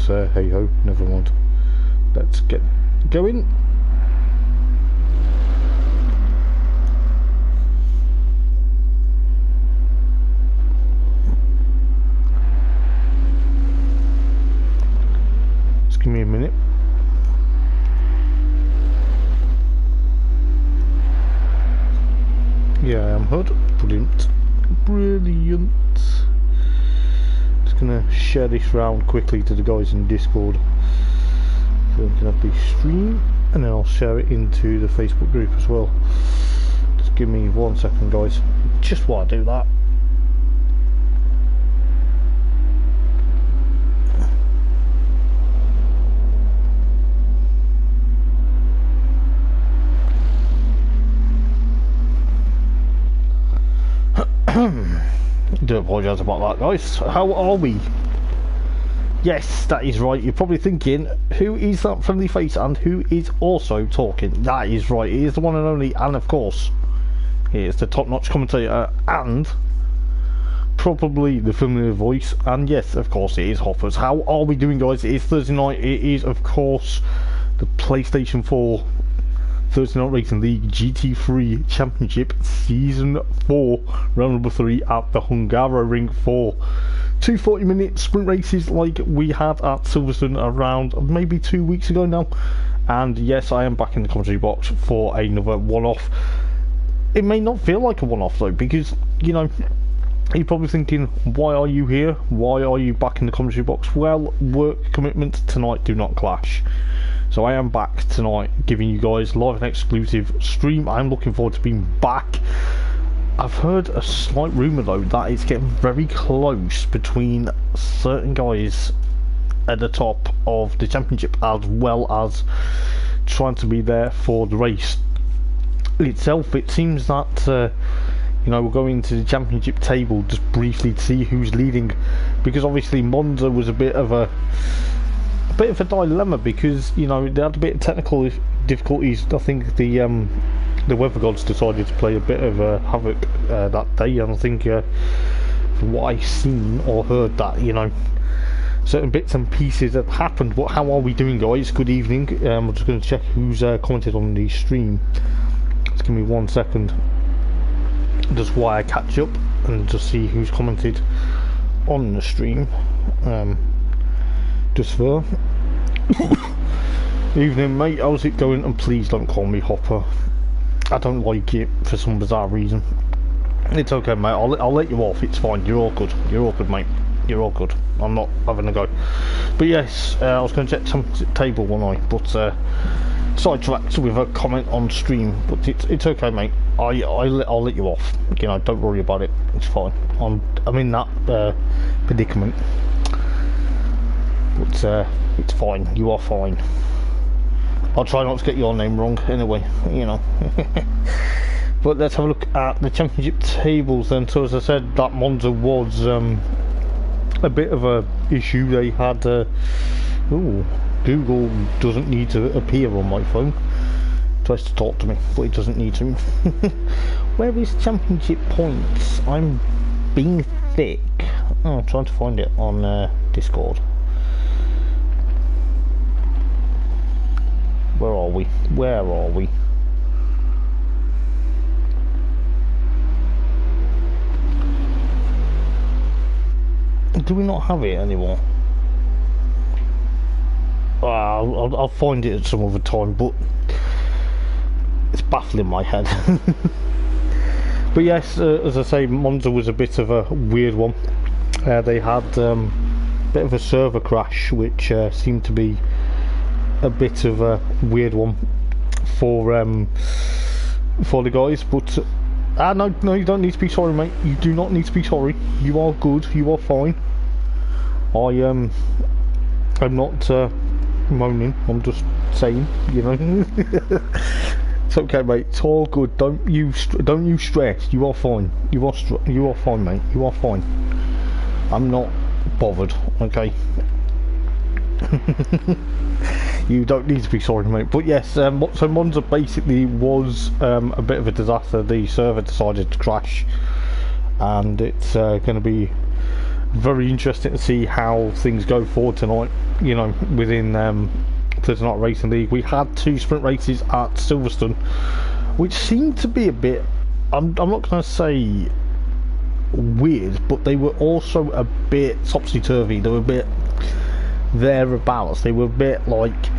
hey ho, never mind. Let's get going. Just give me a minute. Yeah, I'm HUD. Brilliant. Brilliant. Just gonna share this round quickly to the guys in Discord. So we can have the stream, and then I'll share it into the Facebook group as well. Just give me 1 second, guys. Just while I do that. Do apologise about that, guys. How are we? Yes, that is right. You're probably thinking, who is that friendly face and who is also talking? That is right. It is the one and only, and of course, he is the top-notch commentator and probably the familiar voice. And yes, of course, it is Hoppers. How are we doing, guys? It is Thursday night. It is, of course, the PlayStation 4 Thursday Night Racing League GT3 Championship Season 4, round number 3 at the Hungary for 2 40-minute sprint races like we had at Silverstone around maybe 2 weeks ago now. And yes, I am back in the commentary box for another one-off. It may not feel like a one-off though, because, you know, you're probably thinking, why are you here? Why are you back in the commentary box? Well, work commitments tonight do not clash. So I am back tonight giving you guys live and exclusive stream. I'm looking forward to being back. I've heard a slight rumour though that it's getting very close between certain guys at the top of the championship, as well as trying to be there for the race itself. It seems that you know, we're going to the championship table just briefly to see who's leading, because obviously Monza was a bit of a dilemma, because, you know, they had a bit of technical difficulties. I think the weather gods decided to play a bit of havoc that day, and I think from what I've seen or heard, that, you know, certain bits and pieces have happened. But how are we doing, guys? Good evening. I'm just going to check who's commented on the stream. Just give me 1 second, just while I catch up and just see who's commented on the stream. Just for evening, mate, how's it going? And please don't call me Hopper. I don't like it for some bizarre reason. It's okay, mate. I'll let you off. It's fine. You're all good. You're all good, mate. You're all good. I'm not having a go. But yes, I was going to check some table one eye, but sidetracked with a comment on stream. But it's okay, mate. I'll let you off. You know, don't worry about it. It's fine. I'm in that predicament. But it's fine. You are fine. I'll try not to get your name wrong anyway, you know. But let's have a look at the championship tables then. So as I said, that Monza was a bit of a issue. They had Google doesn't need to appear on my phone. Tries to talk to me, but it doesn't need to. Where is championship points? I'm being thick. Oh, I'm trying to find it on Discord. Where are we? Where are we? Do we not have it anymore? I'll find it at some other time, but it's baffling my head. But yes, as I say, Monza was a bit of a weird one. They had a bit of a server crash, which seemed to be a bit of a weird one for the guys. But no, you don't need to be sorry, mate. You do not need to be sorry. You are good. You are fine. I'm not moaning. I'm just saying, you know. It's okay, mate. It's all good. Don't you stress. You are fine. You are fine, mate. You are fine. I'm not bothered. Okay. You don't need to be sorry, mate. But yes, so Monza basically was a bit of a disaster. The server decided to crash, and it's going to be very interesting to see how things go forward tonight, you know, within Thursday Night Racing League. We had 2 sprint races at Silverstone, which seemed to be a bit, I'm not going to say weird, but they were also a bit topsy-turvy. They were a bit thereabouts. They were a bit like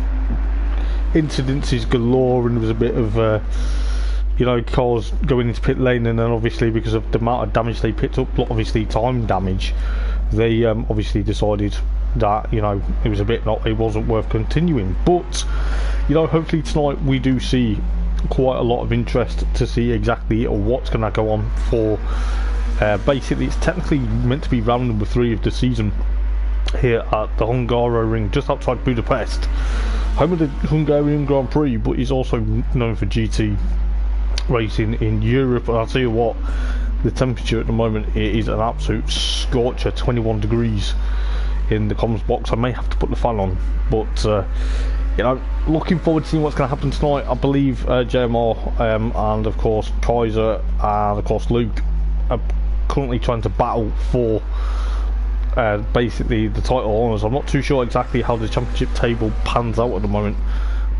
incidences galore, and there was a bit of you know, cars going into pit lane, and then obviously because of the amount of damage they picked up, obviously time damage, they obviously decided that, you know, it was a bit not, it wasn't worth continuing. But, you know, hopefully tonight we do see quite a lot of interest to see exactly what's going to go on for basically, it's technically meant to be round number 3 of the season here at the Hungaroring, just outside Budapest, home of the Hungarian Grand Prix, but is also known for GT racing in Europe. And I'll tell you what, the temperature at the moment, it is an absolute scorcher, 21 degrees in the comms box. I may have to put the fan on, but you know, looking forward to seeing what's going to happen tonight. I believe JMR and of course Kaiser and of course Luke are currently trying to battle for basically the title honours. I'm not too sure exactly how the championship table pans out at the moment,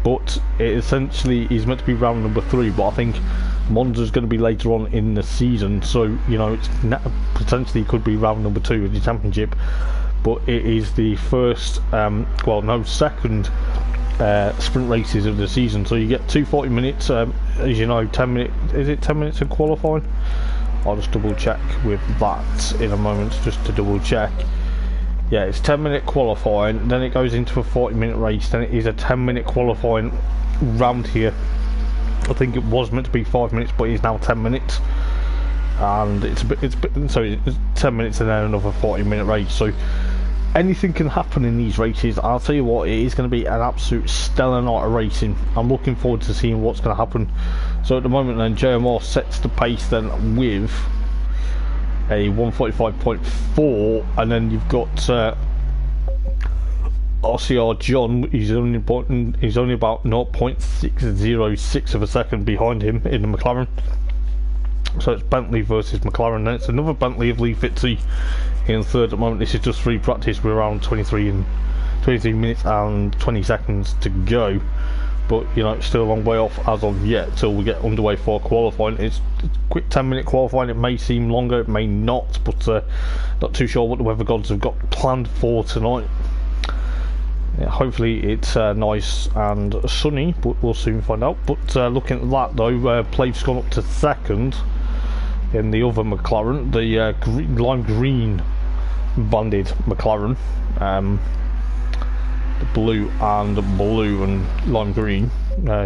but it essentially is meant to be round number 3, but I think Monza's going to be later on in the season, so you know, it's potentially could be round number 2 of the championship, but it is the first well, no, second sprint races of the season, so you get 2 minutes, as you know, 10 minutes, is it 10 minutes in qualifying? I'll just double check with that in a moment, just to double check. Yeah, it's 10-minute qualifying, then it goes into a 40-minute race, then it is a 10-minute qualifying round here. I think it was meant to be 5 minutes, but it's now 10 minutes, and it's 10 minutes and then another 40-minute race. So anything can happen in these races. I'll tell you what, it is going to be an absolute stellar night of racing. I'm looking forward to seeing what's going to happen. So at the moment then, JMR sets the pace then with a 145.4, and then you've got RCR John. He's only about 0.606 of a second behind him in the McLaren. So it's Bentley versus McLaren. Then it's another Bentley of Lee Fitzy in third at the moment. This is just free practice. We're around 23 minutes and 20 seconds to go, but you know, it's still a long way off as of yet till we get underway for qualifying. It's quick 10-minute qualifying. It may seem longer, it may not, but not too sure what the weather gods have got planned for tonight. Yeah, hopefully it's nice and sunny, but we'll soon find out. But looking at that though, Plave's gone up to second in the other McLaren, the lime green banded McLaren, the blue and lime green.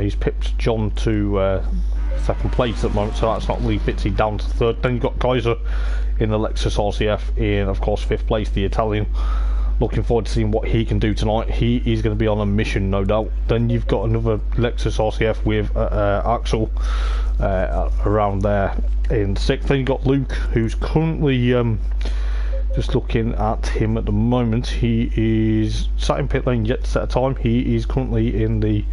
He's pipped John to second place at the moment, so that's not Lee Fitzy down to third. Then you've got Kaiser in the Lexus RCF in, of course, 5th place, the Italian. Looking forward to seeing what he can do tonight. He is going to be on a mission, no doubt. Then you've got another Lexus RCF with Axel around there in 6th. Then you've got Luke, who's currently just looking at him at the moment. He is sat in pit lane yet to set a time. He is currently in the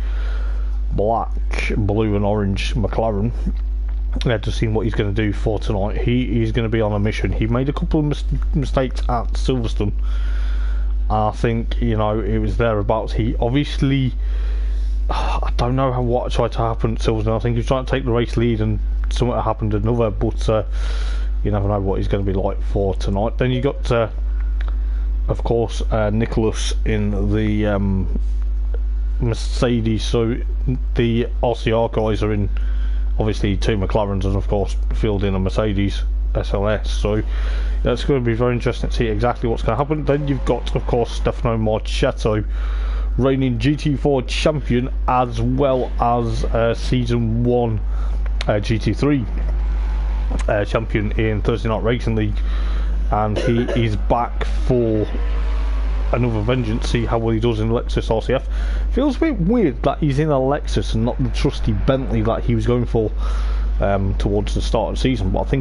black, blue and orange McLaren. Just seeing what he's going to do for tonight. He is going to be on a mission. He made a couple of mistakes at Silverstone. I think, you know, it was thereabouts. He obviously, I don't know what tried to happen at Silverstone. I think he was trying to take the race lead and something happened another, but you never know what he's going to be like for tonight. Then you got of course Nicholas in the Mercedes. So the RCR guys are in obviously 2 McLarens, and of course fielding a Mercedes SLS. So that's going to be very interesting to see exactly what's going to happen. Then you've got, of course, Stefano Marchetto, reigning GT4 champion, as well as season 1 GT3 champion in Thursday Night Racing League, and he is back for another vengeance. See how well he does in Lexus RCF. Feels a bit weird that he's in a Lexus and not the trusty Bentley that he was going for towards the start of the season, but I think